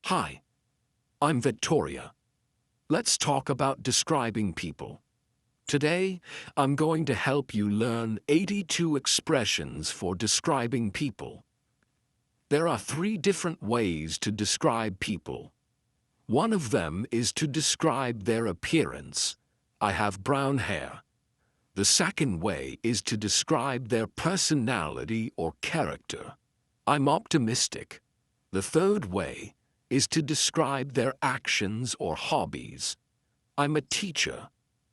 Hi, I'm Victoria. Let's talk about describing people. Today, I'm going to help you learn 82 expressions for describing people. There are 3 different ways to describe people. One of them is to describe their appearance. I have brown hair. The second way is to describe their personality or character. I'm optimistic. The third way is to describe their actions or hobbies. I'm a teacher.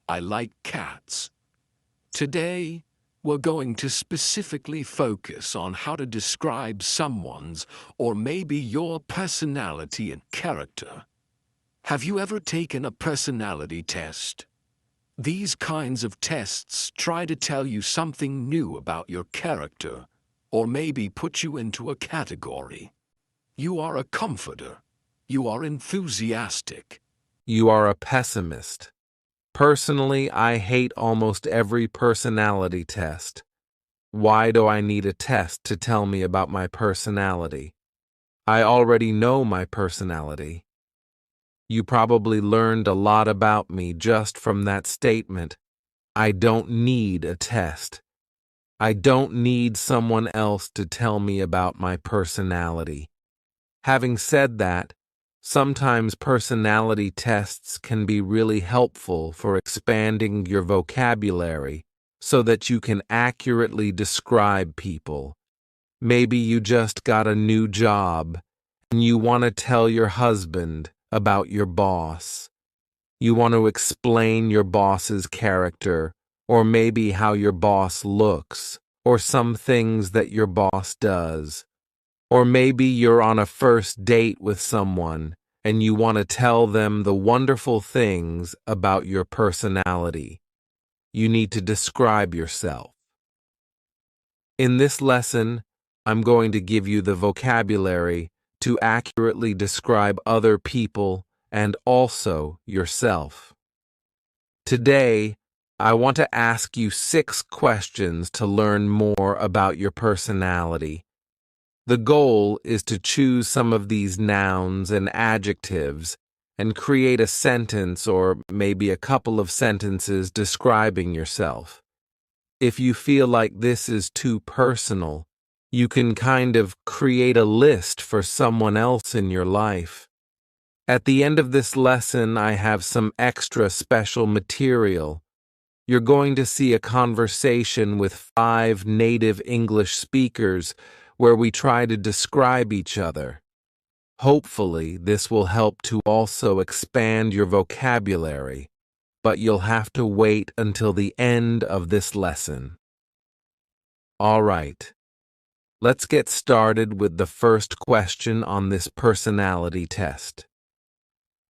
I like cats. Today, we're going to specifically focus on how to describe someone's or maybe your personality and character. Have you ever taken a personality test? These kinds of tests try to tell you something new about your character, or maybe put you into a category. You are a comforter. You are enthusiastic. You are a pessimist. Personally, I hate almost every personality test. Why do I need a test to tell me about my personality? I already know my personality. You probably learned a lot about me just from that statement. I don't need a test. I don't need someone else to tell me about my personality. Having said that, sometimes personality tests can be really helpful for expanding your vocabulary so that you can accurately describe people. Maybe you just got a new job and you want to tell your husband about your boss. You want to explain your boss's character, or maybe how your boss looks, or some things that your boss does. Or maybe you're on a first date with someone and you want to tell them the wonderful things about your personality. You need to describe yourself. In this lesson, I'm going to give you the vocabulary to accurately describe other people and also yourself. Today, I want to ask you 6 questions to learn more about your personality. The goal is to choose some of these nouns and adjectives and create a sentence or maybe a couple of sentences describing yourself. If you feel like this is too personal, you can kind of create a list for someone else in your life. At the end of this lesson, I have some extra special material. You're going to see a conversation with 5 native English speakers where we try to describe each other. Hopefully, this will help to also expand your vocabulary, but you'll have to wait until the end of this lesson. All right, let's get started with the first question on this personality test.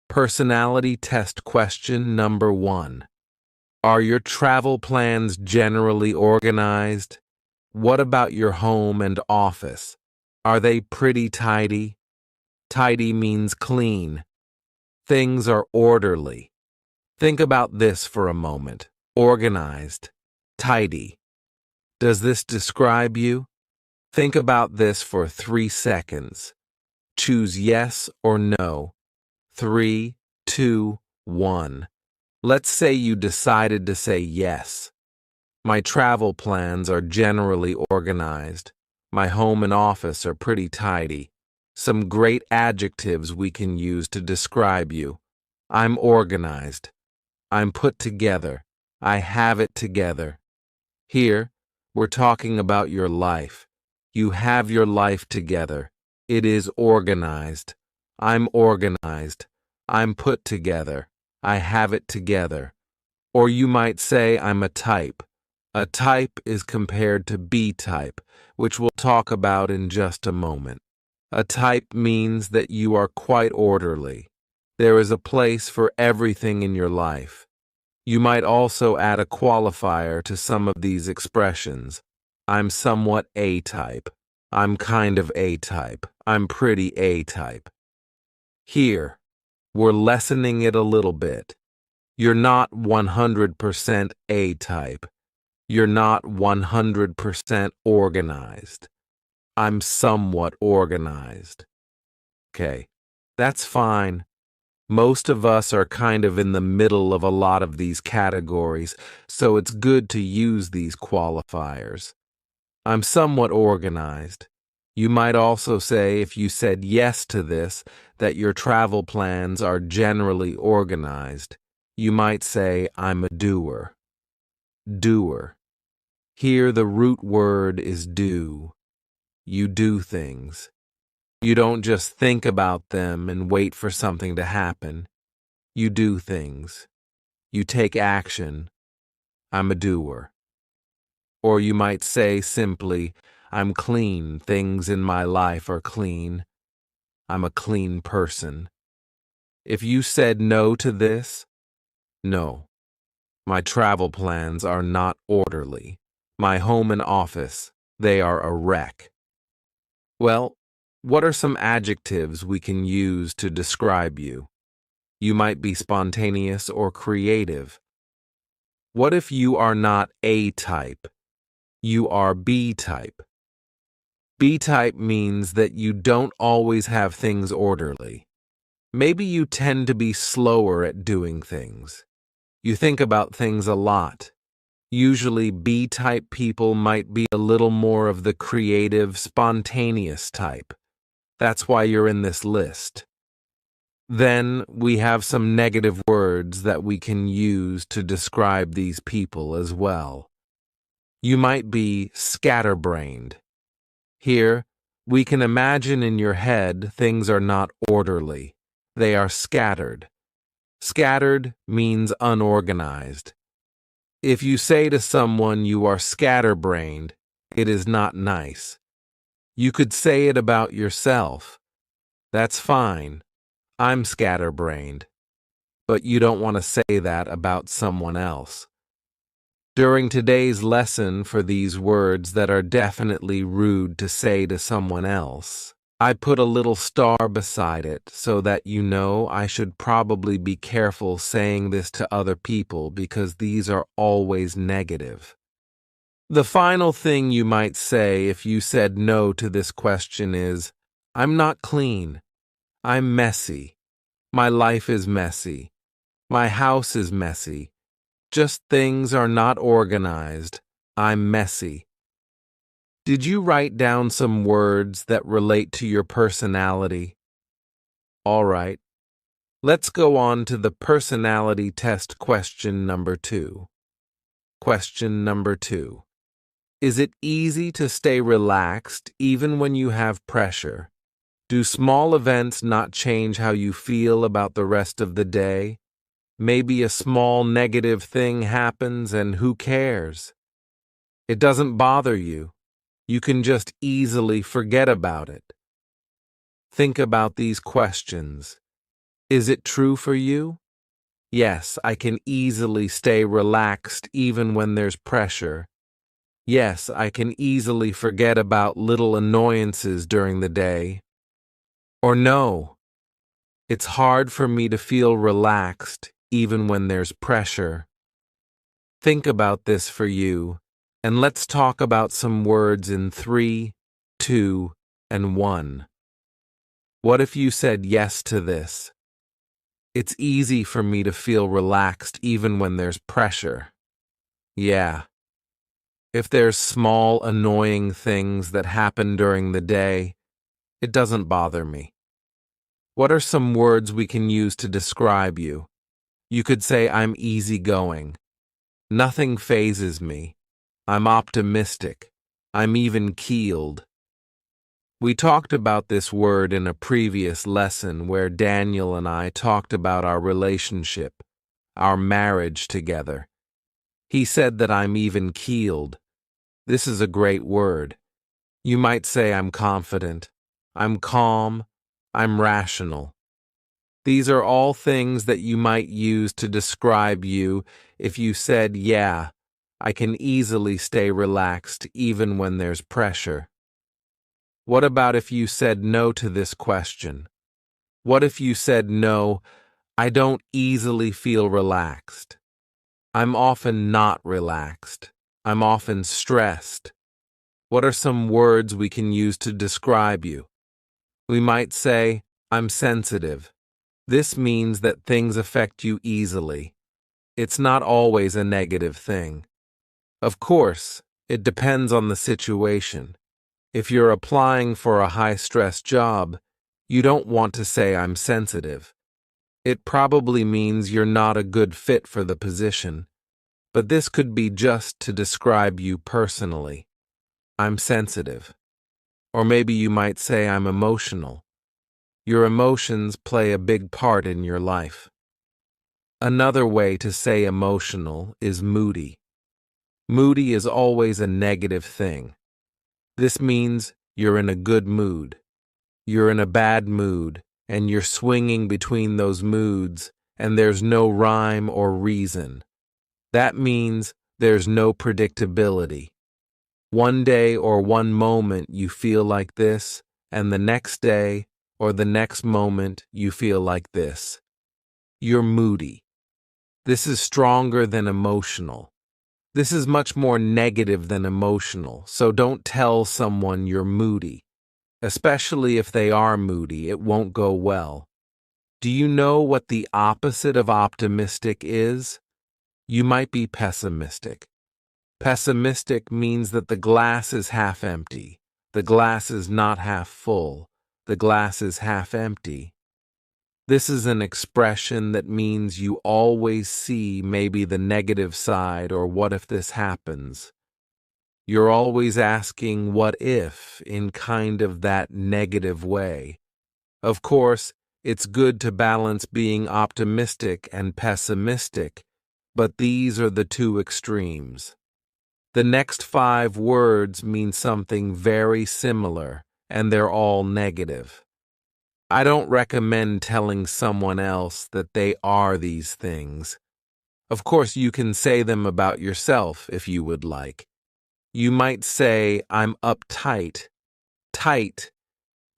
Personality test question number 1. Are your travel plans generally organized? What about your home and office? Are they pretty tidy? Tidy means clean. Things are orderly. Think about this for a moment. Organized. Tidy. Does this describe you? Think about this for 3 seconds. Choose yes or no. 3, 2, 1. Let's say you decided to say yes. My travel plans are generally organized. My home and office are pretty tidy. Some great adjectives we can use to describe you. I'm organized. I'm put together. I have it together. Here, we're talking about your life. You have your life together. It is organized. I'm organized. I'm put together. I have it together. Or you might say I'm a type. A type is compared to B-type, which we'll talk about in just a moment. A type means that you are quite orderly. There is a place for everything in your life. You might also add a qualifier to some of these expressions. I'm somewhat A-type. I'm kind of A-type. I'm pretty A-type. Here, we're lessening it a little bit. You're not 100% A-type. You're not 100% organized. I'm somewhat organized. Okay, That's fine. Most of us are kind of in the middle of a lot of these categories, so it's good to use these qualifiers. I'm somewhat organized. You might also say, if you said yes to this, that your travel plans are generally organized. You might say, I'm a doer. Doer. Here the root word is do. You do things. You don't just think about them and wait for something to happen. You do things. You take action. I'm a doer. Or you might say simply, I'm clean. Things in my life are clean. I'm a clean person. If you said no to this, no. My travel plans are not orderly. My home and office, they are a wreck. Well, what are some adjectives we can use to describe you? You might be spontaneous or creative. What if you are not A type? You are B type. B type means that you don't always have things orderly. Maybe you tend to be slower at doing things. You think about things a lot. Usually B type people might be a little more of the creative, spontaneous type. That's why you're in this list. Then we have some negative words that we can use to describe these people as well. You might be scatterbrained. Here, we can imagine in your head things are not orderly. They are scattered. Scattered means unorganized. If you say to someone you are scatterbrained, it is not nice. You could say it about yourself. That's fine. I'm scatterbrained. But you don't want to say that about someone else. During today's lesson for these words that are definitely rude to say to someone else, I put a little star beside it so that you know I should probably be careful saying this to other people because these are always negative. The final thing you might say if you said no to this question is, I'm not clean. I'm messy. My life is messy. My house is messy. Just things are not organized. I'm messy. Did you write down some words that relate to your personality? All right. Let's go on to the personality test question number 2. Question number 2. Is it easy to stay relaxed even when you have pressure? Do small events not change how you feel about the rest of the day? Maybe a small negative thing happens and who cares? It doesn't bother you. You can just easily forget about it. Think about these questions. Is it true for you? Yes, I can easily stay relaxed even when there's pressure. Yes, I can easily forget about little annoyances during the day. Or no, it's hard for me to feel relaxed even when there's pressure. Think about this for you, and let's talk about some words in 3, 2, and 1. What if you said yes to this? It's easy for me to feel relaxed even when there's pressure. Yeah. If there's small, annoying things that happen during the day, it doesn't bother me. What are some words we can use to describe you? You could say, I'm easygoing. Nothing phases me. I'm optimistic. I'm even-keeled. We talked about this word in a previous lesson where Daniel and I talked about our relationship, our marriage together. He said that I'm even-keeled. This is a great word. You might say I'm confident, I'm calm, I'm rational. These are all things that you might use to describe you if you said, yeah, I can easily stay relaxed even when there's pressure. What about if you said no to this question? What if you said no, I don't easily feel relaxed. I'm often not relaxed. I'm often stressed. What are some words we can use to describe you? We might say, I'm sensitive. This means that things affect you easily. It's not always a negative thing. Of course, it depends on the situation. If you're applying for a high-stress job, you don't want to say I'm sensitive. It probably means you're not a good fit for the position, but this could be just to describe you personally. I'm sensitive. Or maybe you might say I'm emotional. Your emotions play a big part in your life. Another way to say emotional is moody. Moody is always a negative thing. This means you're in a good mood. You're in a bad mood, and you're swinging between those moods, and there's no rhyme or reason. That means there's no predictability. One day or one moment you feel like this, and the next day or the next moment you feel like this. You're moody. This is stronger than emotional. This is much more negative than emotional, so don't tell someone you're moody. Especially if they are moody, it won't go well. Do you know what the opposite of optimistic is? You might be pessimistic. Pessimistic means that the glass is half empty. The glass is not half full. The glass is half empty. This is an expression that means you always see maybe the negative side or what if this happens. You're always asking what if in kind of that negative way. Of course, it's good to balance being optimistic and pessimistic, but these are the two extremes. The next 5 words mean something very similar, and they're all negative. I don't recommend telling someone else that they are these things. Of course, you can say them about yourself if you would like. You might say, I'm uptight. Tight.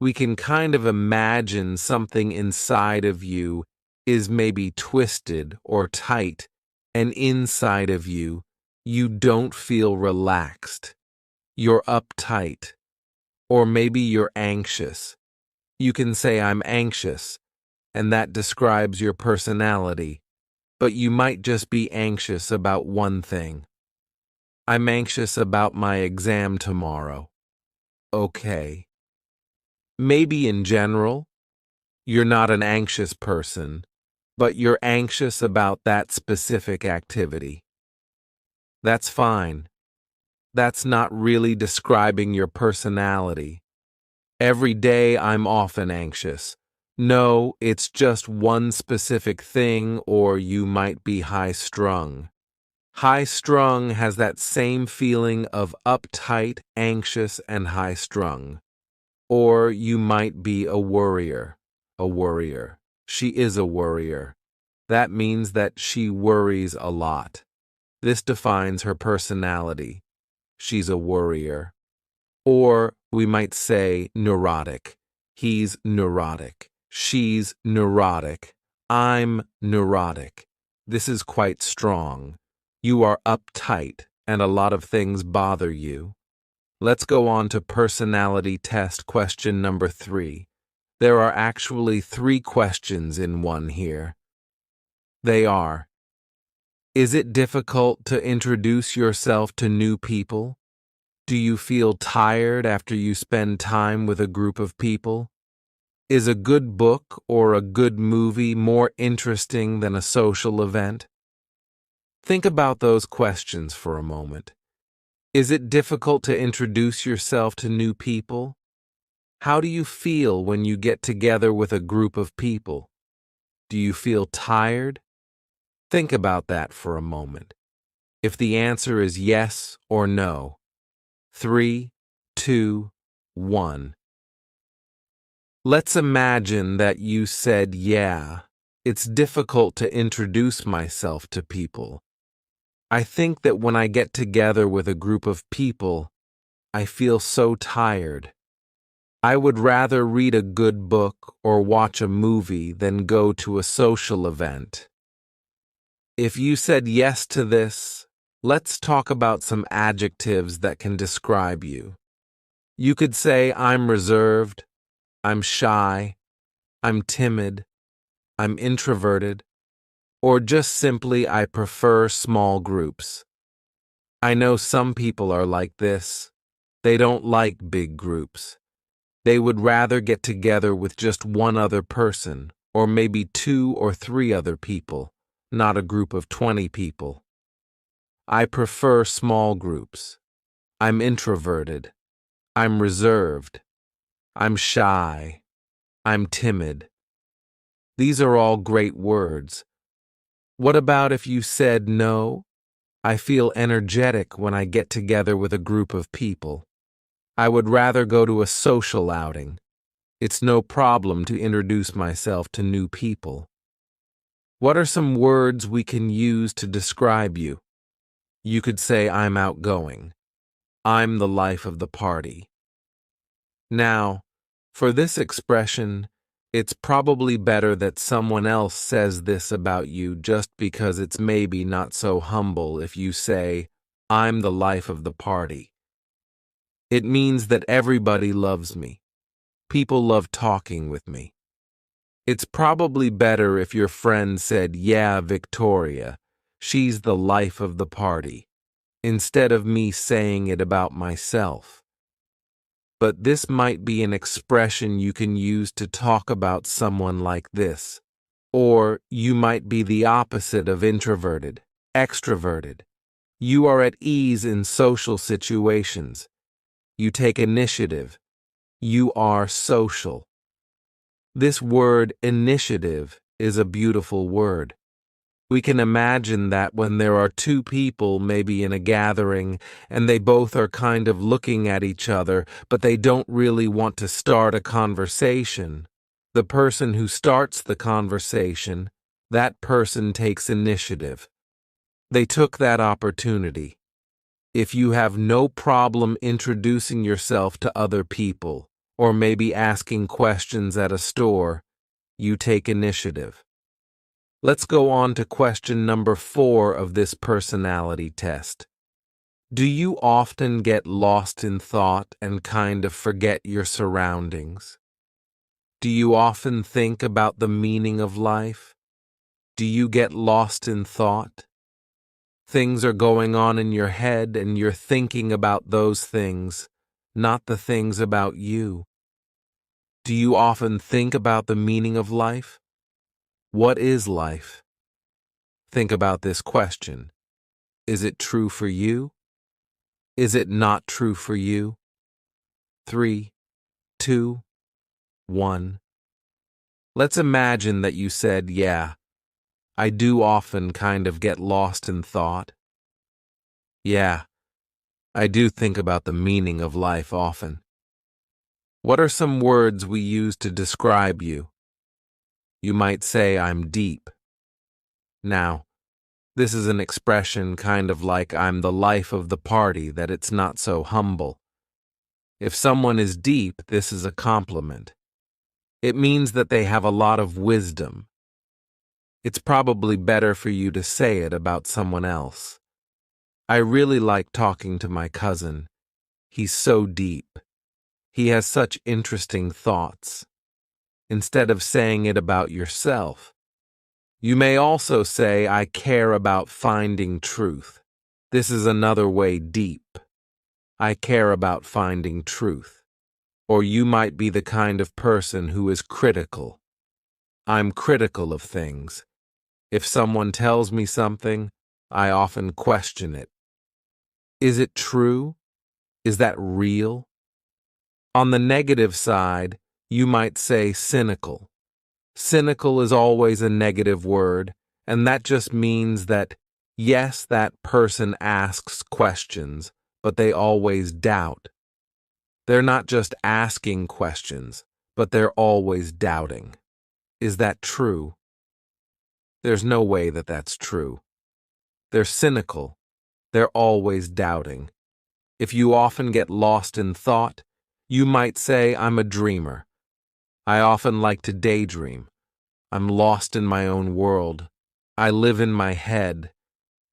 We can kind of imagine something inside of you is maybe twisted or tight, and inside of you, you don't feel relaxed. You're uptight. Or maybe you're anxious. You can say, I'm anxious, and that describes your personality, but you might just be anxious about one thing. I'm anxious about my exam tomorrow. Okay. Maybe in general, you're not an anxious person, but you're anxious about that specific activity. That's fine. That's not really describing your personality. Every day I'm often anxious. No, it's just one specific thing, or you might be high-strung. High-strung has that same feeling of uptight, anxious, and high-strung. Or you might be a worrier. A worrier. She is a worrier. That means that she worries a lot. This defines her personality. She's a worrier. Or we might say neurotic. He's neurotic. She's neurotic. I'm neurotic. This is quite strong. You are uptight, and a lot of things bother you. Let's go on to personality test question number 3. There are actually 3 questions in one here. They are: is it difficult to introduce yourself to new people? Do you feel tired after you spend time with a group of people? Is a good book or a good movie more interesting than a social event? Think about those questions for a moment. Is it difficult to introduce yourself to new people? How do you feel when you get together with a group of people? Do you feel tired? Think about that for a moment. If the answer is yes or no. 3, 2, 1. Let's imagine that you said, yeah, it's difficult to introduce myself to people. I think that when I get together with a group of people, I feel so tired. I would rather read a good book or watch a movie than go to a social event. If you said yes to this, let's talk about some adjectives that can describe you. You could say, I'm reserved, I'm shy, I'm timid, I'm introverted, or just simply I prefer small groups. I know some people are like this. They don't like big groups. They would rather get together with just one other person, or maybe 2 or 3 other people, not a group of 20 people. I prefer small groups. I'm introverted. I'm reserved. I'm shy. I'm timid. These are all great words. What about if you said no? I feel energetic when I get together with a group of people. I would rather go to a social outing. It's no problem to introduce myself to new people. What are some words we can use to describe you? You could say I'm outgoing. I'm the life of the party. Now, for this expression, it's probably better that someone else says this about you just because it's maybe not so humble if you say, I'm the life of the party. It means that everybody loves me. People love talking with me. It's probably better if your friend said, yeah, Victoria, she's the life of the party, instead of me saying it about myself. But this might be an expression you can use to talk about someone like this. Or you might be the opposite of introverted, extroverted. You are at ease in social situations. You take initiative. You are social. This word initiative is a beautiful word. We can imagine that when there are 2 people maybe in a gathering and they both are kind of looking at each other, but they don't really want to start a conversation. The person who starts the conversation, that person takes initiative. They took that opportunity. If you have no problem introducing yourself to other people, or maybe asking questions at a store, you take initiative. Let's go on to question number 4 of this personality test. Do you often get lost in thought and kind of forget your surroundings? Do you often think about the meaning of life? Do you get lost in thought? Things are going on in your head and you're thinking about those things, not the things about you. Do you often think about the meaning of life? What is life? Think about this question. Is it true for you? Is it not true for you? 3, 2, 1. Let's imagine that you said, yeah, I do often kind of get lost in thought. Yeah, I do think about the meaning of life often. What are some words we use to describe you? You might say, I'm deep. Now, this is an expression kind of like I'm the life of the party, that it's not so humble. If someone is deep, this is a compliment. It means that they have a lot of wisdom. It's probably better for you to say it about someone else. I really like talking to my cousin. He's so deep. He has such interesting thoughts. Instead of saying it about yourself. You may also say, I care about finding truth. This is another way deep. I care about finding truth. Or you might be the kind of person who is critical. I'm critical of things. If someone tells me something, I often question it. Is it true? Is that real? On the negative side, you might say cynical. Cynical is always a negative word, and that just means that, yes, that person asks questions, but they always doubt. They're not just asking questions, but they're always doubting. Is that true? There's no way that that's true. They're cynical. They're always doubting. If you often get lost in thought, you might say, I'm a dreamer. I often like to daydream. I'm lost in my own world. I live in my head.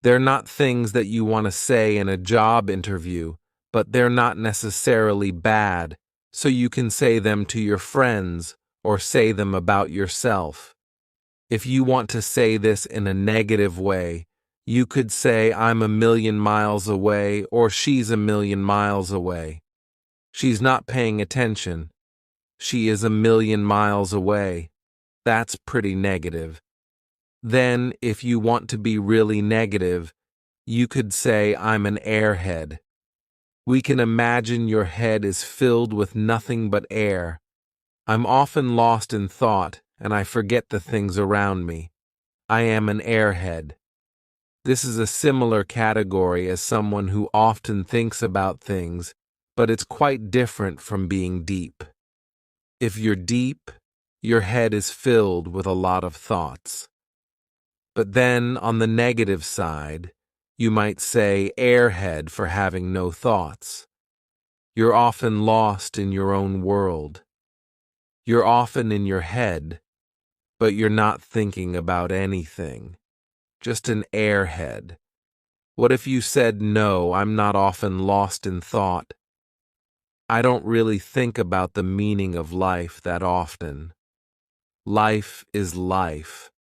They're not things that you want to say in a job interview, but they're not necessarily bad, so you can say them to your friends or say them about yourself. If you want to say this in a negative way, you could say, I'm a million miles away, or she's a million miles away. She's not paying attention. She is a million miles away. That's pretty negative. Then, if you want to be really negative, you could say, I'm an airhead. We can imagine your head is filled with nothing but air. I'm often lost in thought, and I forget the things around me. I am an airhead. This is a similar category as someone who often thinks about things, but it's quite different from being deep. If you're deep, your head is filled with a lot of thoughts. But then, on the negative side, you might say airhead for having no thoughts. You're often lost in your own world. You're often in your head, but you're not thinking about anything. Just an airhead. What if you said, no, I'm not often lost in thought. I don't really think about the meaning of life that often. Life is life.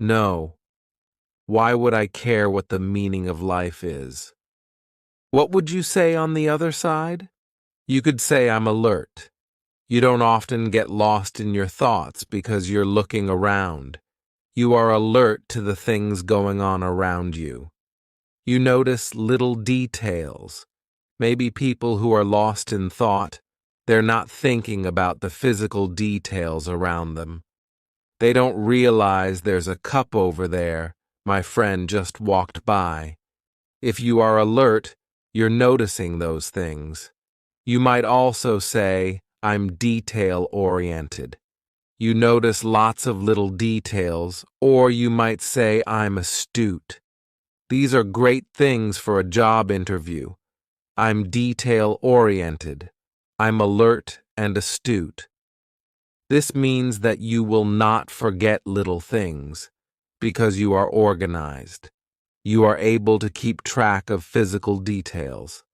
No. Why would I care what the meaning of life is? What would you say on the other side? You could say I'm alert. You don't often get lost in your thoughts because you're looking around. You are alert to the things going on around you. You notice little details. Maybe people who are lost in thought, they're not thinking about the physical details around them. They don't realize there's a cup over there my friend just walked by. If you are alert, you're noticing those things. You might also say, I'm detail-oriented. You notice lots of little details, or you might say, I'm astute. These are great things for a job interview. I'm detail-oriented. I'm alert and astute. This means that you will not forget little things, because you are organized. You are able to keep track of physical details.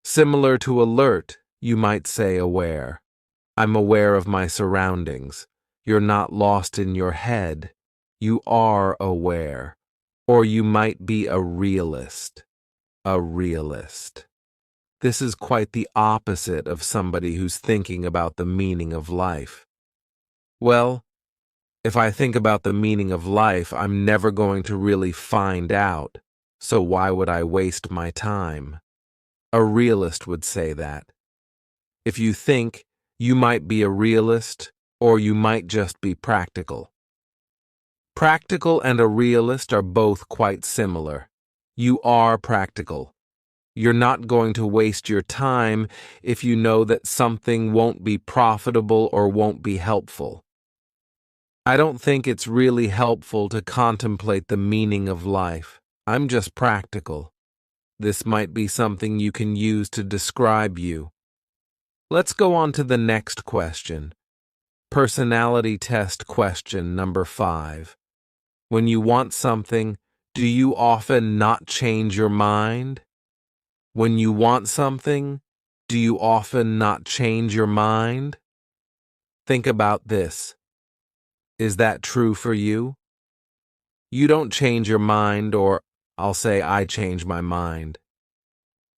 Similar to alert, you might say aware. I'm aware of my surroundings. You're not lost in your head. You are aware. Or you might be a realist. A realist. This is quite the opposite of somebody who's thinking about the meaning of life. Well, if I think about the meaning of life, I'm never going to really find out, so why would I waste my time? A realist would say that. If you think, you might be a realist, or you might just be practical. Practical and a realist are both quite similar. You are practical. You're not going to waste your time if you know that something won't be profitable or won't be helpful. I don't think it's really helpful to contemplate the meaning of life. I'm just practical. This might be something you can use to describe you. Let's go on to the next question. Personality test question number 5. When you want something, do you often not change your mind? When you want something, do you often not change your mind? Think about this. Is that true for you? You don't change your mind, or I'll say I change my mind.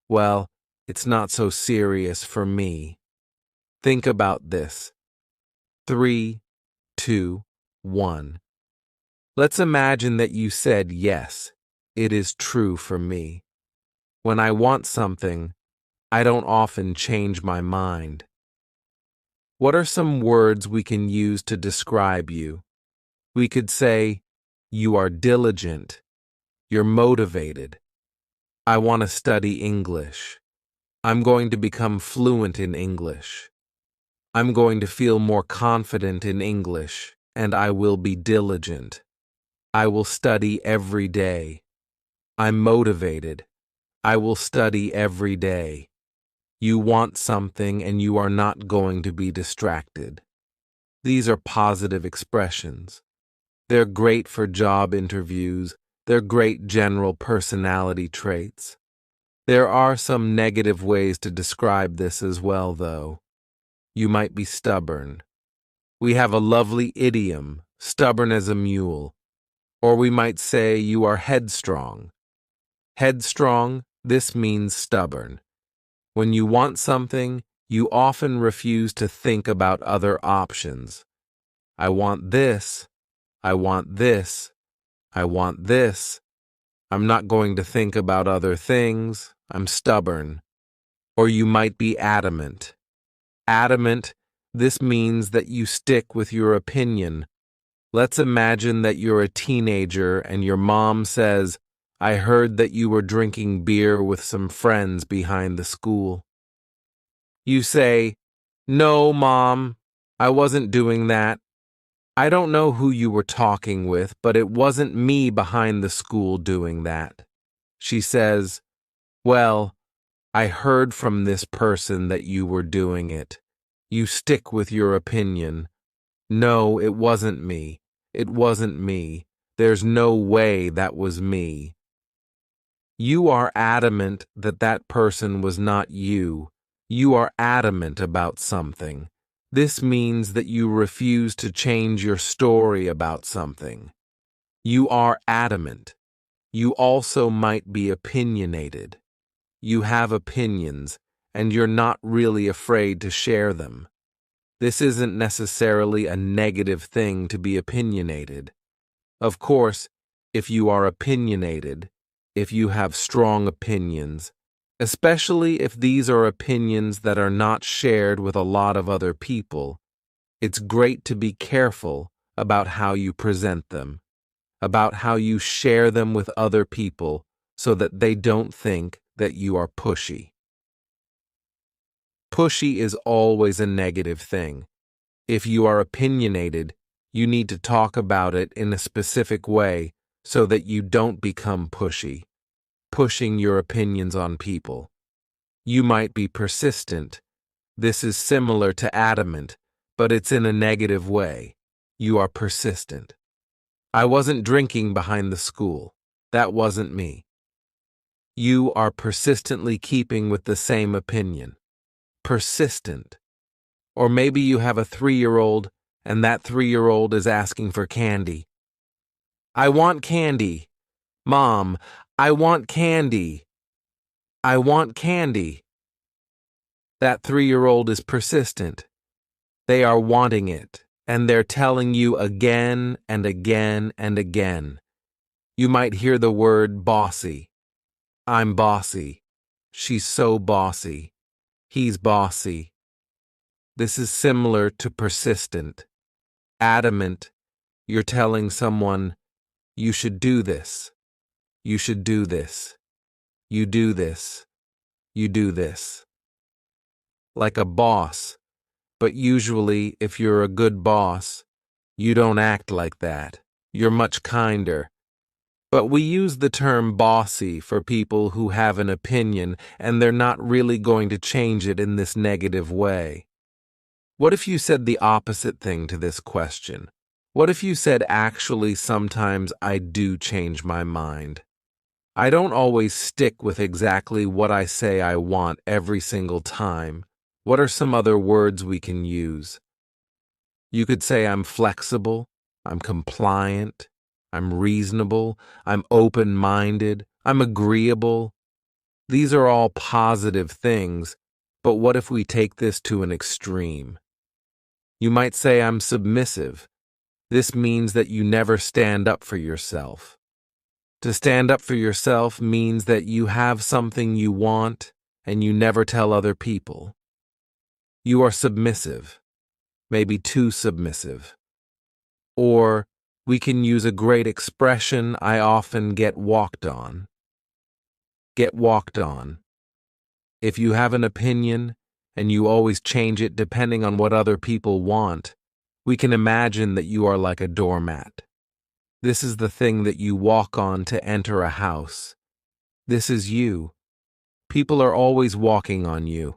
Well, it's not so serious for me. Think about this. 3, 2, 1. Let's imagine that you said, yes, it is true for me. When I want something, I don't often change my mind. What are some words we can use to describe you? We could say, you are diligent. You're motivated. I want to study English. I'm going to become fluent in English. I'm going to feel more confident in English, and I will be diligent. I will study every day. I'm motivated. I will study every day. You want something and you are not going to be distracted. These are positive expressions. They're great for job interviews. They're great general personality traits. There are some negative ways to describe this as well, though. You might be stubborn. We have a lovely idiom, stubborn as a mule. Or we might say you are headstrong. Headstrong, this means stubborn. When you want something, you often refuse to think about other options. I want this. I want this. I want this. I'm not going to think about other things. I'm stubborn. Or you might be adamant. Adamant, this means that you stick with your opinion. Let's imagine that you're a teenager and your mom says, I heard that you were drinking beer with some friends behind the school. You say, No, Mom, I wasn't doing that. I don't know who you were talking with, but it wasn't me behind the school doing that. She says, Well, I heard from this person that you were doing it. You stick with your opinion. No, it wasn't me. It wasn't me. There's no way that was me. You are adamant that that person was not you. You are adamant about something. This means that you refuse to change your story about something. You are adamant. You also might be opinionated. You have opinions, and you're not really afraid to share them. This isn't necessarily a negative thing to be opinionated. Of course, if you are opinionated, if you have strong opinions, especially if these are opinions that are not shared with a lot of other people, it's great to be careful about how you present them, about how you share them with other people so that they don't think that you are pushy. Pushy is always a negative thing. If you are opinionated, you need to talk about it in a specific way so that you don't become pushy, pushing your opinions on people. You might be persistent. This is similar to adamant, but it's in a negative way. You are persistent. I wasn't drinking behind the school. That wasn't me. You are persistently keeping with the same opinion. Persistent. Or maybe you have a 3-year-old and that 3-year-old is asking for candy. I want candy. Mom, I want candy. I want candy. That 3-year-old is persistent. They are wanting it, and they're telling you again and again and again. You might hear the word bossy. I'm bossy. She's so bossy. He's bossy. This is similar to persistent. Adamant, you're telling someone, you should do this. You should do this. You do this. You do this. Like a boss, but usually if you're a good boss, you don't act like that. You're much kinder. But we use the term bossy for people who have an opinion and they're not really going to change it in this negative way. What if you said the opposite thing to this question? What if you said, actually, sometimes I do change my mind? I don't always stick with exactly what I say I want every single time. What are some other words we can use? You could say I'm flexible, I'm compliant, I'm reasonable, I'm open-minded, I'm agreeable. These are all positive things, but what if we take this to an extreme? You might say I'm submissive. This means that you never stand up for yourself. To stand up for yourself means that you have something you want and you never tell other people. You are submissive, maybe too submissive. Or we can use a great expression I often get walked on. Get walked on. If you have an opinion and you always change it depending on what other people want, we can imagine that you are like a doormat. This is the thing that you walk on to enter a house. This is you. People are always walking on you.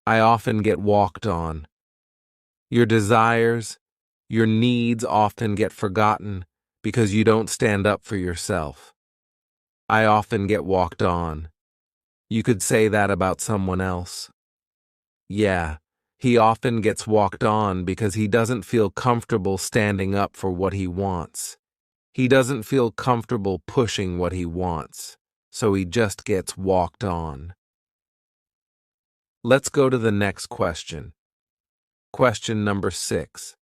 I often get walked on. Your desires, your needs often get forgotten because you don't stand up for yourself. I often get walked on. You could say that about someone else. Yeah, He often gets walked on because he doesn't feel comfortable standing up for what he wants. He doesn't feel comfortable pushing what he wants, so he just gets walked on. Let's go to the next question. Question number 6.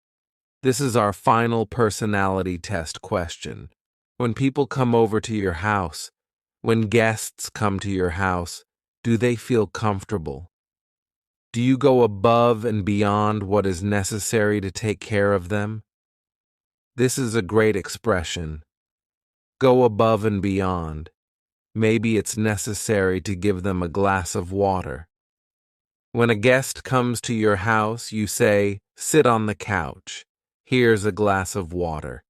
This is our final personality test question. When people come over to your house, when guests come to your house, do they feel comfortable? Do you go above and beyond what is necessary to take care of them? This is a great expression. Go above and beyond. Maybe it's necessary to give them a glass of water. When a guest comes to your house, you say, "Sit on the couch. Here's a glass of water."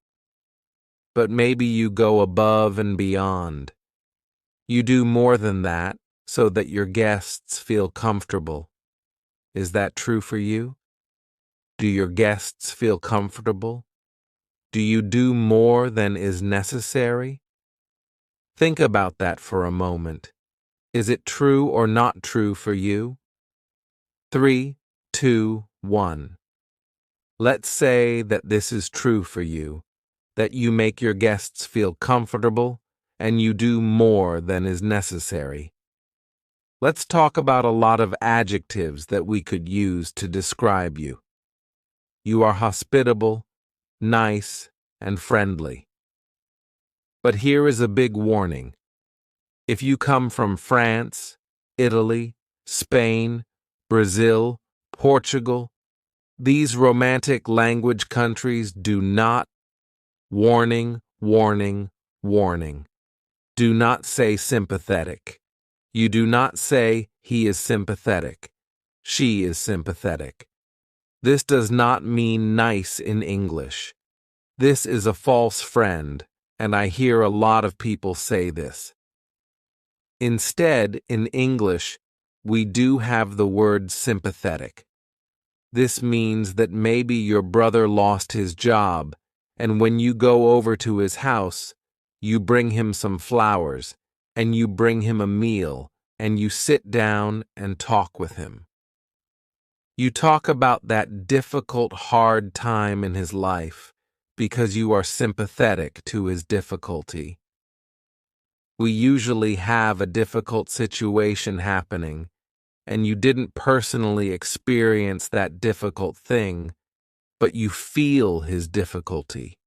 But maybe you go above and beyond. You do more than that so that your guests feel comfortable. Is that true for you? Do your guests feel comfortable? Do you do more than is necessary? Think about that for a moment. Is it true or not true for you? 3, 2, 1. Let's say that this is true for you, that you make your guests feel comfortable and you do more than is necessary. Let's talk about a lot of adjectives that we could use to describe you. You are hospitable, nice, and friendly. But here is a big warning. If you come from France, Italy, Spain, Brazil, Portugal, these romantic language countries do not, warning, warning, warning. Do not say sympathetic. You do not say he is sympathetic. She is sympathetic. This does not mean nice in English. This is a false friend, and I hear a lot of people say this. Instead, in English, we do have the word sympathetic. This means that maybe your brother lost his job, and when you go over to his house, you bring him some flowers, and you bring him a meal, and you sit down and talk with him. You talk about that difficult, hard time in his life because you are sympathetic to his difficulty. We usually have a difficult situation happening, and you didn't personally experience that difficult thing, but you feel his difficulty.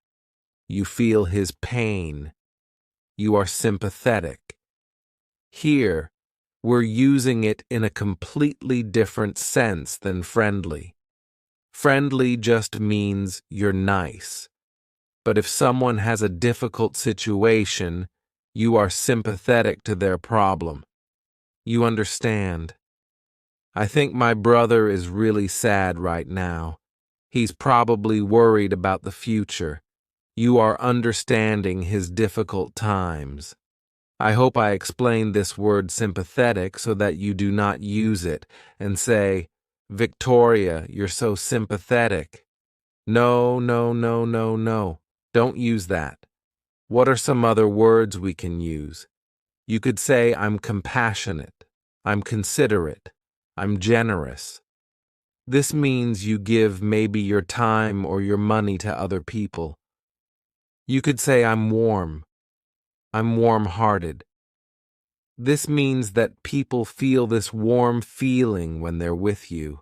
You feel his pain. You are sympathetic. Here, we're using it in a completely different sense than friendly. Friendly just means you're nice. But if someone has a difficult situation, you are sympathetic to their problem. You understand. I think my brother is really sad right now. He's probably worried about the future. You are understanding his difficult times. I hope I explained this word sympathetic so that you do not use it and say, "Victoria, you're so sympathetic." No, no, no, no, no. Don't use that. What are some other words we can use? You could say, "I'm compassionate. I'm considerate. I'm generous." This means you give maybe your time or your money to other people. You could say, "I'm warm. I'm warm-hearted." This means that people feel this warm feeling when they're with you.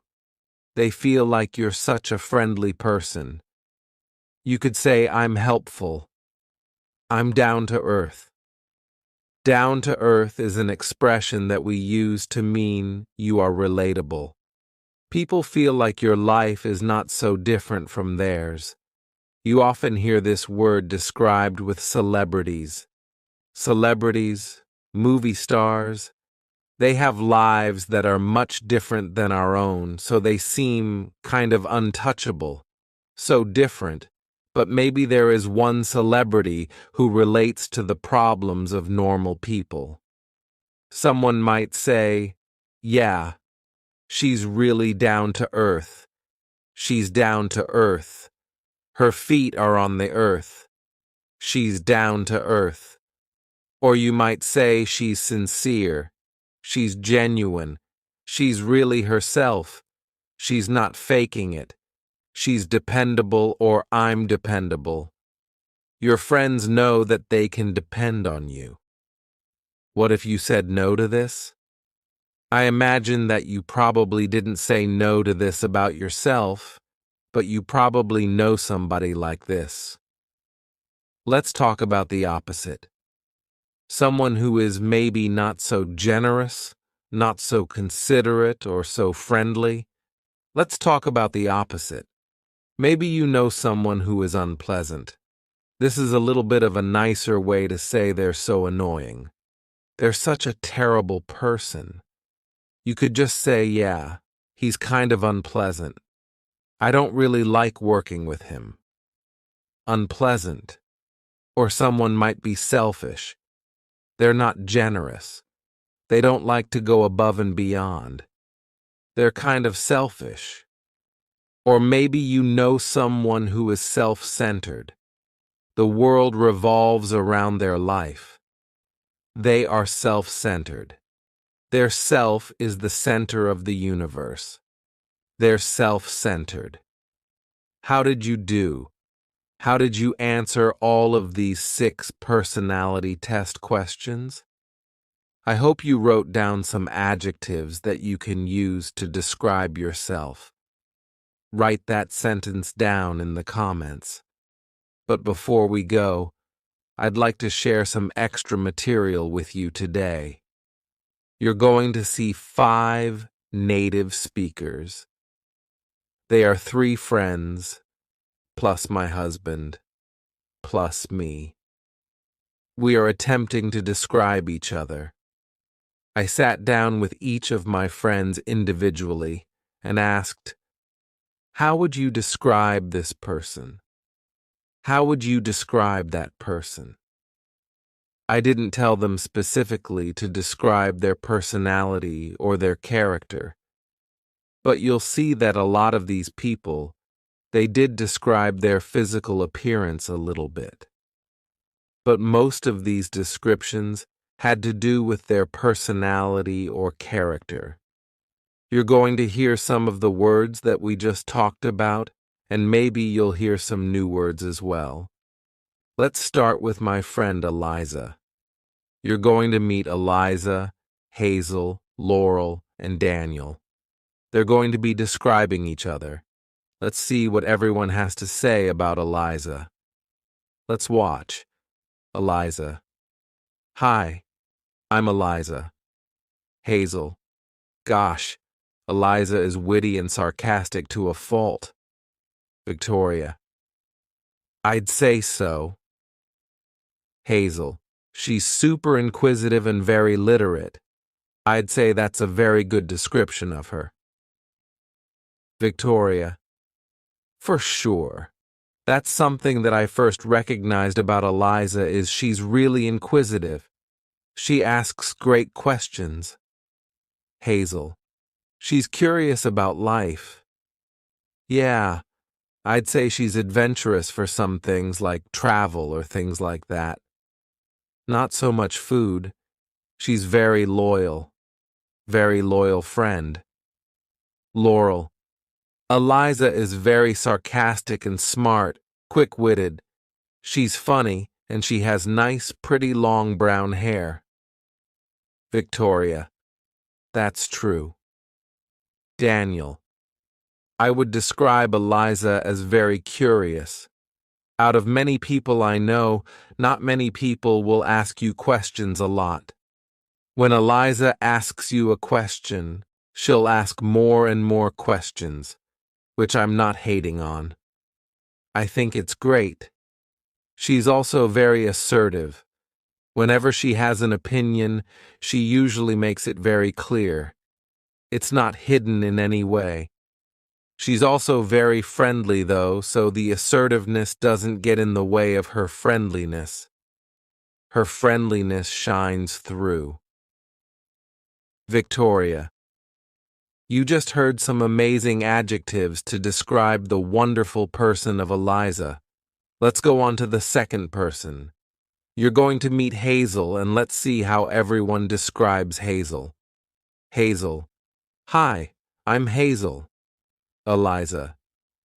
They feel like you're such a friendly person. You could say, "I'm helpful. I'm down to earth." Down to earth is an expression that we use to mean you are relatable. People feel like your life is not so different from theirs. You often hear this word described with celebrities. Celebrities, movie stars, they have lives that are much different than our own, so they seem kind of untouchable, so different. But maybe there is one celebrity who relates to the problems of normal people. Someone might say, "Yeah, she's really down to earth. She's down to earth. Her feet are on the earth. She's down to earth." Or you might say she's sincere. She's genuine. She's really herself. She's not faking it. She's dependable, or I'm dependable. Your friends know that they can depend on you. What if you said no to this? I imagine that you probably didn't say no to this about yourself, but you probably know somebody like this. Let's talk about the opposite. Someone who is maybe not so generous, not so considerate, or so friendly. Let's talk about the opposite. Maybe you know someone who is unpleasant. This is a little bit of a nicer way to say they're so annoying. They're such a terrible person. You could just say, yeah, he's kind of unpleasant. I don't really like working with him. Unpleasant. Or someone might be selfish. They're not generous. They don't like to go above and beyond. They're kind of selfish. Or maybe you know someone who is self-centered. The world revolves around their life. They are self-centered. Their self is the center of the universe. They're self-centered. How did you do? How did you answer all of these 6 personality test questions? I hope you wrote down some adjectives that you can use to describe yourself. Write that sentence down in the comments. But before we go, I'd like to share some extra material with you today. You're going to see 5 native speakers. They are 3 friends, plus my husband, plus me. We are attempting to describe each other. I sat down with each of my friends individually and asked, how would you describe this person? How would you describe that person? I didn't tell them specifically to describe their personality or their character, but you'll see that a lot of these people, they did describe their physical appearance a little bit. But most of these descriptions had to do with their personality or character. You're going to hear some of the words that we just talked about, and maybe you'll hear some new words as well. Let's start with my friend Eliza. You're going to meet Eliza, Hazel, Laurel, and Daniel. They're going to be describing each other. Let's see what everyone has to say about Eliza. Let's watch. Eliza. Hi, I'm Eliza. Hazel. Gosh, Eliza is witty and sarcastic to a fault. Victoria. I'd say so. Hazel. She's super inquisitive and very literate. I'd say that's a very good description of her. Victoria. For sure. That's something that I first recognized about Eliza is she's really inquisitive. She asks great questions. Hazel. She's curious about life. Yeah, I'd say she's adventurous for some things like travel or things like that. Not so much food. She's very loyal friend. Laurel. Eliza is very sarcastic and smart, quick-witted. She's funny, and she has nice, pretty long brown hair. Victoria. That's true. Daniel. I would describe Eliza as very curious. Out of many people I know, not many people will ask you questions a lot. When Eliza asks you a question, she'll ask more and more questions, which I'm not hating on. I think it's great. She's also very assertive. Whenever she has an opinion, she usually makes it very clear. It's not hidden in any way. She's also very friendly, though, so the assertiveness doesn't get in the way of her friendliness. Her friendliness shines through. Victoria. You just heard some amazing adjectives to describe the wonderful person of Eliza. Let's go on to the second person. You're going to meet Hazel, and let's see how everyone describes Hazel. Hazel. Hi, I'm Hazel. Eliza.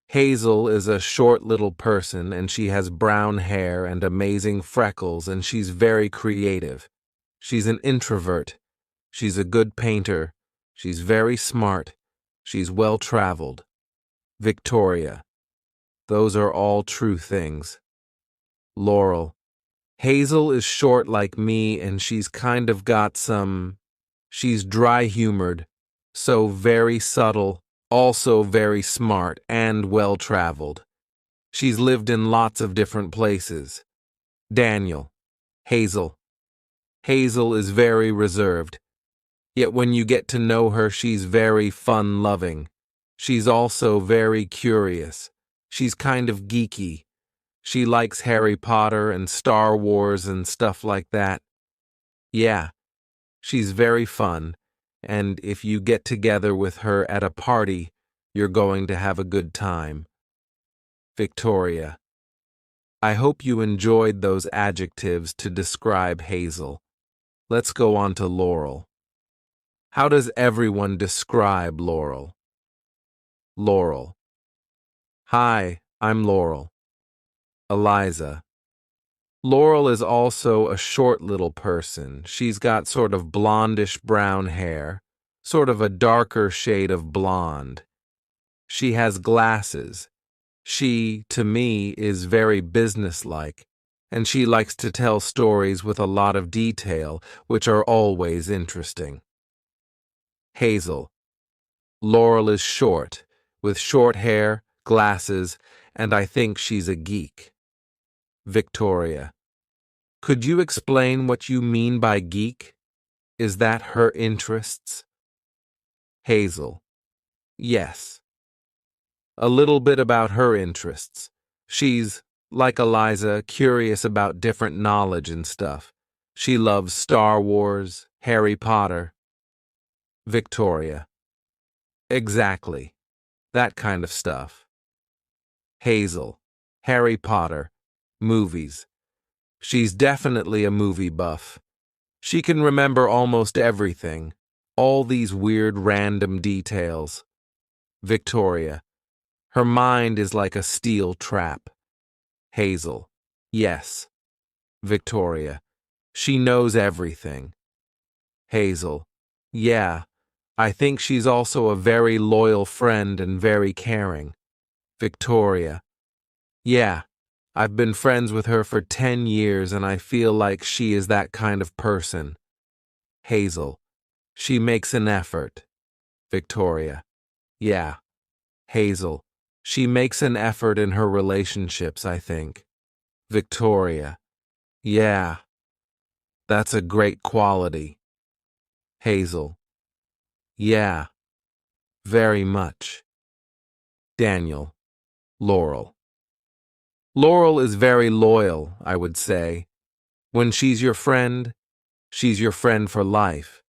Hazel is a short little person and she has brown hair and amazing freckles and she's very creative. She's an introvert. She's a good painter. She's very smart. She's well-traveled. Victoria. Those are all true things. Laurel. Hazel is short like me and she's kind of got she's dry-humored, so very subtle, also very smart and well-traveled. She's lived in lots of different places. Daniel. Hazel. Hazel is very reserved. Yet when you get to know her, she's very fun-loving. She's also very curious. She's kind of geeky. She likes Harry Potter and Star Wars and stuff like that. Yeah, she's very fun, and if you get together with her at a party, you're going to have a good time. Victoria. I hope you enjoyed those adjectives to describe Hazel. Let's go on to Laurel. How does everyone describe Laurel? Laurel. Hi, I'm Laurel. Eliza. Laurel is also a short little person. She's got sort of blondish brown hair, sort of a darker shade of blonde. She has glasses. She, to me, is very businesslike, and she likes to tell stories with a lot of detail, which are always interesting. Hazel. Laurel is short, with short hair, glasses, and I think she's a geek. Victoria. Could you explain what you mean by geek? Is that her interests? Hazel. Yes. A little bit about her interests. She's, like Eliza, curious about different knowledge and stuff. She loves Star Wars, Harry Potter. Victoria. Exactly. That kind of stuff. Hazel. Harry Potter. Movies. She's definitely a movie buff. She can remember almost everything, all these weird random details. Victoria. Her mind is like a steel trap. Hazel. Yes. Victoria. She knows everything. Hazel. Yeah. I think she's also a very loyal friend and very caring. Victoria. Yeah. I've been friends with her for 10 years and I feel like she is that kind of person. Hazel. She makes an effort. Victoria. Yeah. Hazel. She makes an effort in her relationships, I think. Victoria. Yeah. That's a great quality. Hazel. Yeah. Very much. Daniel. Laurel. Laurel is very loyal, I would say. When she's your friend for life.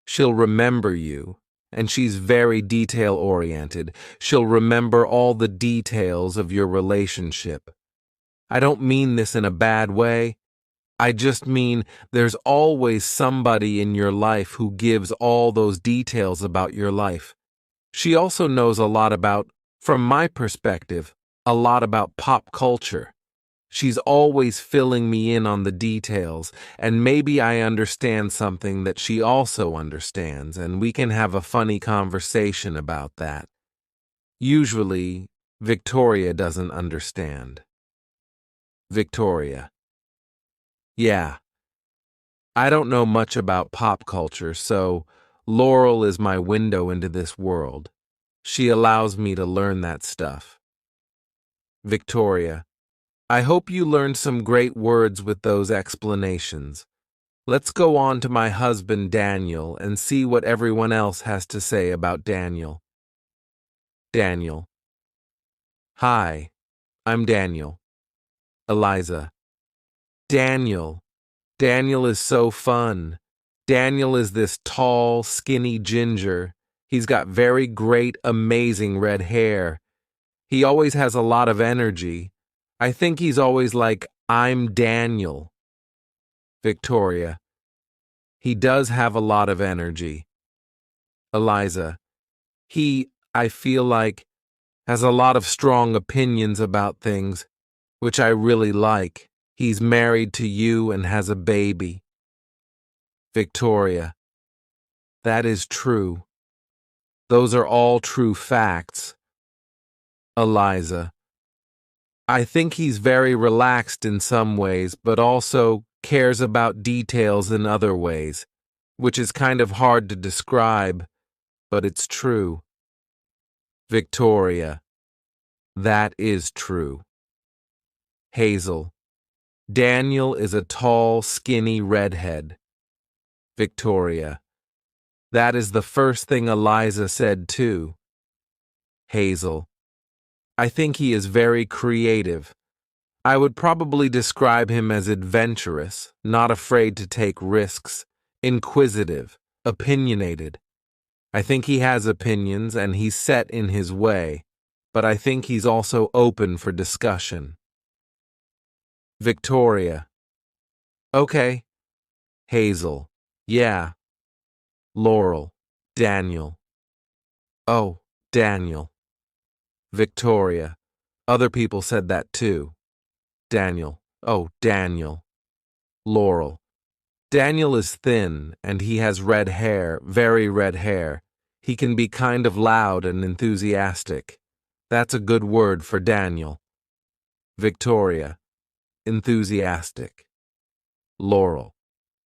She'll remember you, and she's very detail-oriented. She'll remember all the details of your relationship. I don't mean this in a bad way. I just mean there's always somebody in your life who gives all those details about your life. She also knows a lot about, from my perspective, a lot about pop culture. She's always filling me in on the details, and maybe I understand something that she also understands, and we can have a funny conversation about that. Usually, Victoria doesn't understand. Victoria. Yeah. I don't know much about pop culture, so Laurel is my window into this world. She allows me to learn that stuff. Victoria. I hope you learned some great words with those explanations. Let's go on to my husband Daniel and see what everyone else has to say about Daniel. Daniel. Hi, I'm Daniel. Eliza. Daniel. Daniel is so fun. Daniel is this tall, skinny ginger. He's got very great, amazing red hair. He always has a lot of energy. I think he's always like, I'm Daniel. Victoria. He does have a lot of energy. Eliza. I feel like, Has a lot of strong opinions about things, which I really like. He's married to you and has a baby. Victoria. That is true. Those are all true facts. Eliza. I think he's very relaxed in some ways, but also cares about details in other ways, which is kind of hard to describe, but it's true. Victoria. That is true. Hazel. Daniel is a tall, skinny redhead. Victoria. That is the first thing Eliza said too. Hazel. I think he is very creative. I would probably describe him as adventurous, not afraid to take risks, inquisitive, opinionated. I think he has opinions and he's set in his way, but I think he's also open for discussion. Victoria. Okay. Hazel. Yeah. Laurel. Daniel. Oh, Daniel. Victoria. Other people said that too. Daniel. Oh, Daniel. Laurel. Daniel is thin, and he has red hair, very red hair. He can be kind of loud and enthusiastic. That's a good word for Daniel. Victoria. Enthusiastic. Laurel.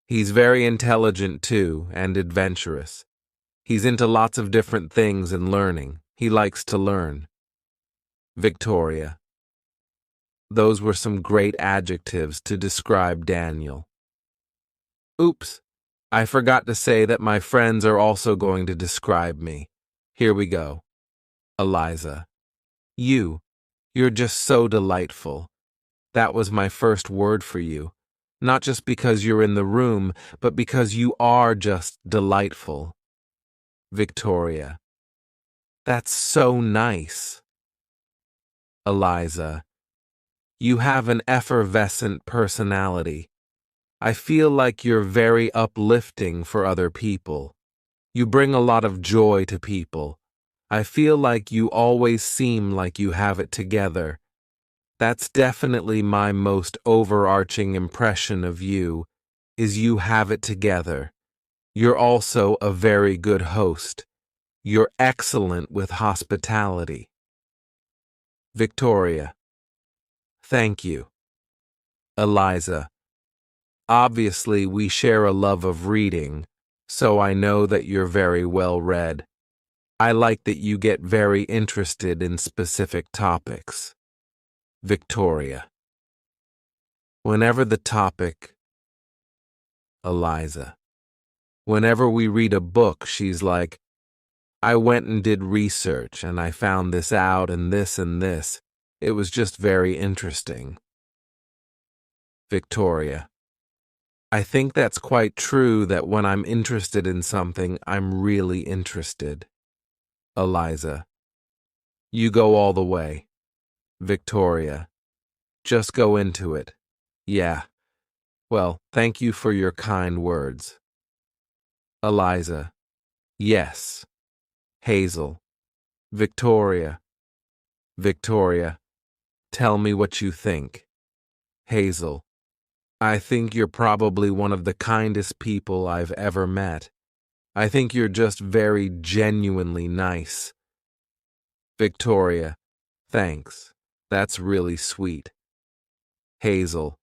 He's very intelligent too, and adventurous. He's into lots of different things and learning. He likes to learn. Victoria. Those were some great adjectives to describe Daniel. Oops, I forgot to say that my friends are also going to describe me. Here we go. Eliza. You're just so delightful. That was my first word for you. Not just because you're in the room, but because you are just delightful. Victoria. That's so nice. Eliza. You have an effervescent personality. I feel like you're very uplifting for other people. You bring a lot of joy to people. I feel like you always seem like you have it together. That's definitely my most overarching impression of you, is you have it together. You're also a very good host. You're excellent with hospitality. Victoria. Thank you. Eliza. Obviously, we share a love of reading, so I know that you're very well read. I like that you get very interested in specific topics. Victoria. Whenever the topic. Eliza. Whenever we read a book, she's like, I went and did research and I found this out and this and this. It was just very interesting. Victoria. I think that's quite true that when I'm interested in something, I'm really interested. Eliza. You go all the way. Victoria. Just go into it. Yeah. Well, thank you for your kind words. Eliza. Yes. Hazel. Victoria. Victoria. Tell me what you think. Hazel. I think you're probably one of the kindest people I've ever met. I think you're just very genuinely nice. Victoria. Thanks. That's really sweet. Hazel.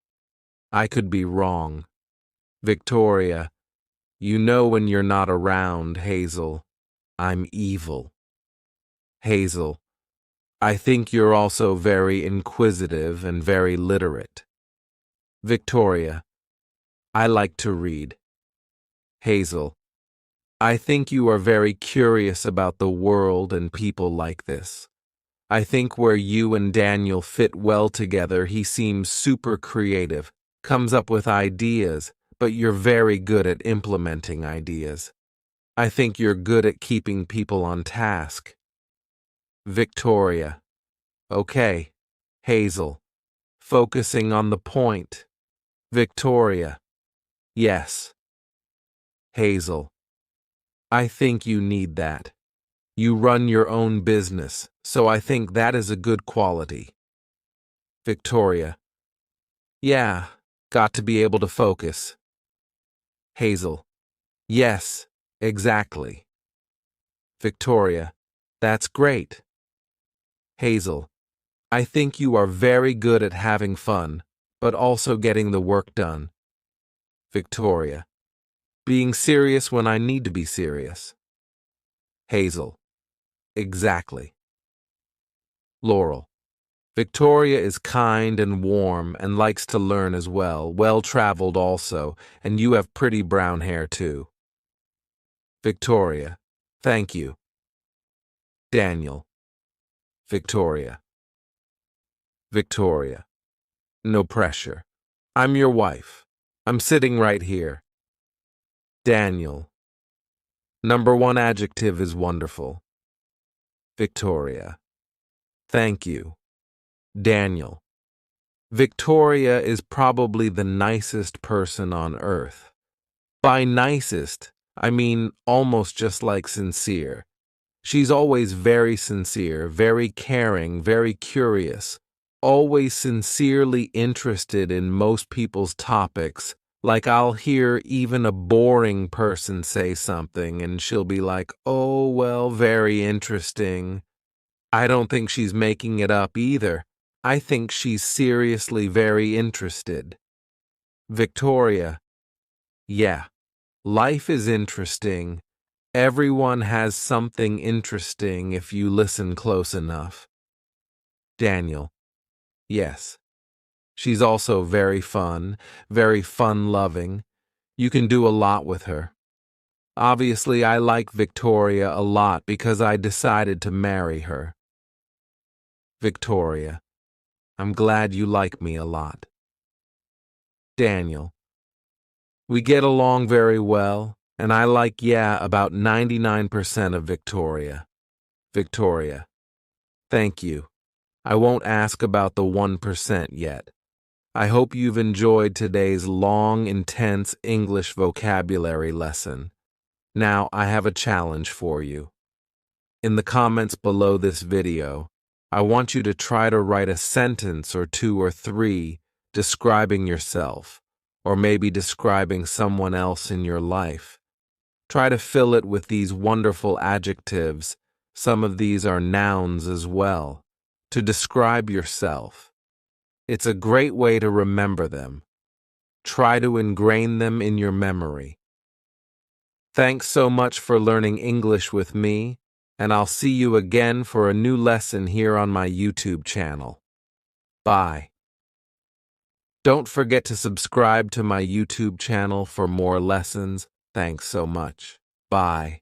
I could be wrong. Victoria. You know when you're not around, Hazel. I'm evil. Hazel. I think you're also very inquisitive and very literate. Victoria. I like to read. Hazel. I think you are very curious about the world and people like this. I think where you and Daniel fit well together, he seems super creative, comes up with ideas, but you're very good at implementing ideas. I think you're good at keeping people on task. Victoria. Okay. Hazel. Focusing on the point. Victoria. Yes. Hazel. I think you need that. You run your own business, so I think that is a good quality. Victoria. Yeah, got to be able to focus. Hazel. Yes, exactly. Victoria. That's great. Hazel. I think you are very good at having fun, but also getting the work done. Victoria. Being serious when I need to be serious. Hazel. Exactly. Laurel. Victoria is kind and warm and likes to learn as well, well-traveled also, and you have pretty brown hair too. Victoria. Thank you. Daniel. Victoria. Victoria. No pressure. I'm your wife. I'm sitting right here. Daniel. Number one adjective is wonderful. Victoria. Thank you. Daniel. Victoria is probably the nicest person on earth. By nicest, I mean almost just like sincere. She's always very sincere, very caring, very curious, always sincerely interested in most people's topics. Like I'll hear even a boring person say something and she'll be like, oh, well, very interesting. I don't think she's making it up either. I think she's seriously very interested. Victoria. Yeah, life is interesting. Everyone has something interesting if you listen close enough. Daniel. Yes. She's also very fun-loving. You can do a lot with her. Obviously, I like Victoria a lot because I decided to marry her. Victoria. I'm glad you like me a lot. Daniel. We get along very well, and I like, about 99% of Victoria. Victoria. Thank you. I won't ask about the 1% yet. I hope you've enjoyed today's long, intense English vocabulary lesson. Now, I have a challenge for you. In the comments below this video, I want you to try to write a sentence or two or three describing yourself, or maybe describing someone else in your life. Try to fill it with these wonderful adjectives. Some of these are nouns as well, to describe yourself. It's a great way to remember them. Try to ingrain them in your memory. Thanks so much for learning English with me, and I'll see you again for a new lesson here on my YouTube channel. Bye. Don't forget to subscribe to my YouTube channel for more lessons. Thanks so much. Bye.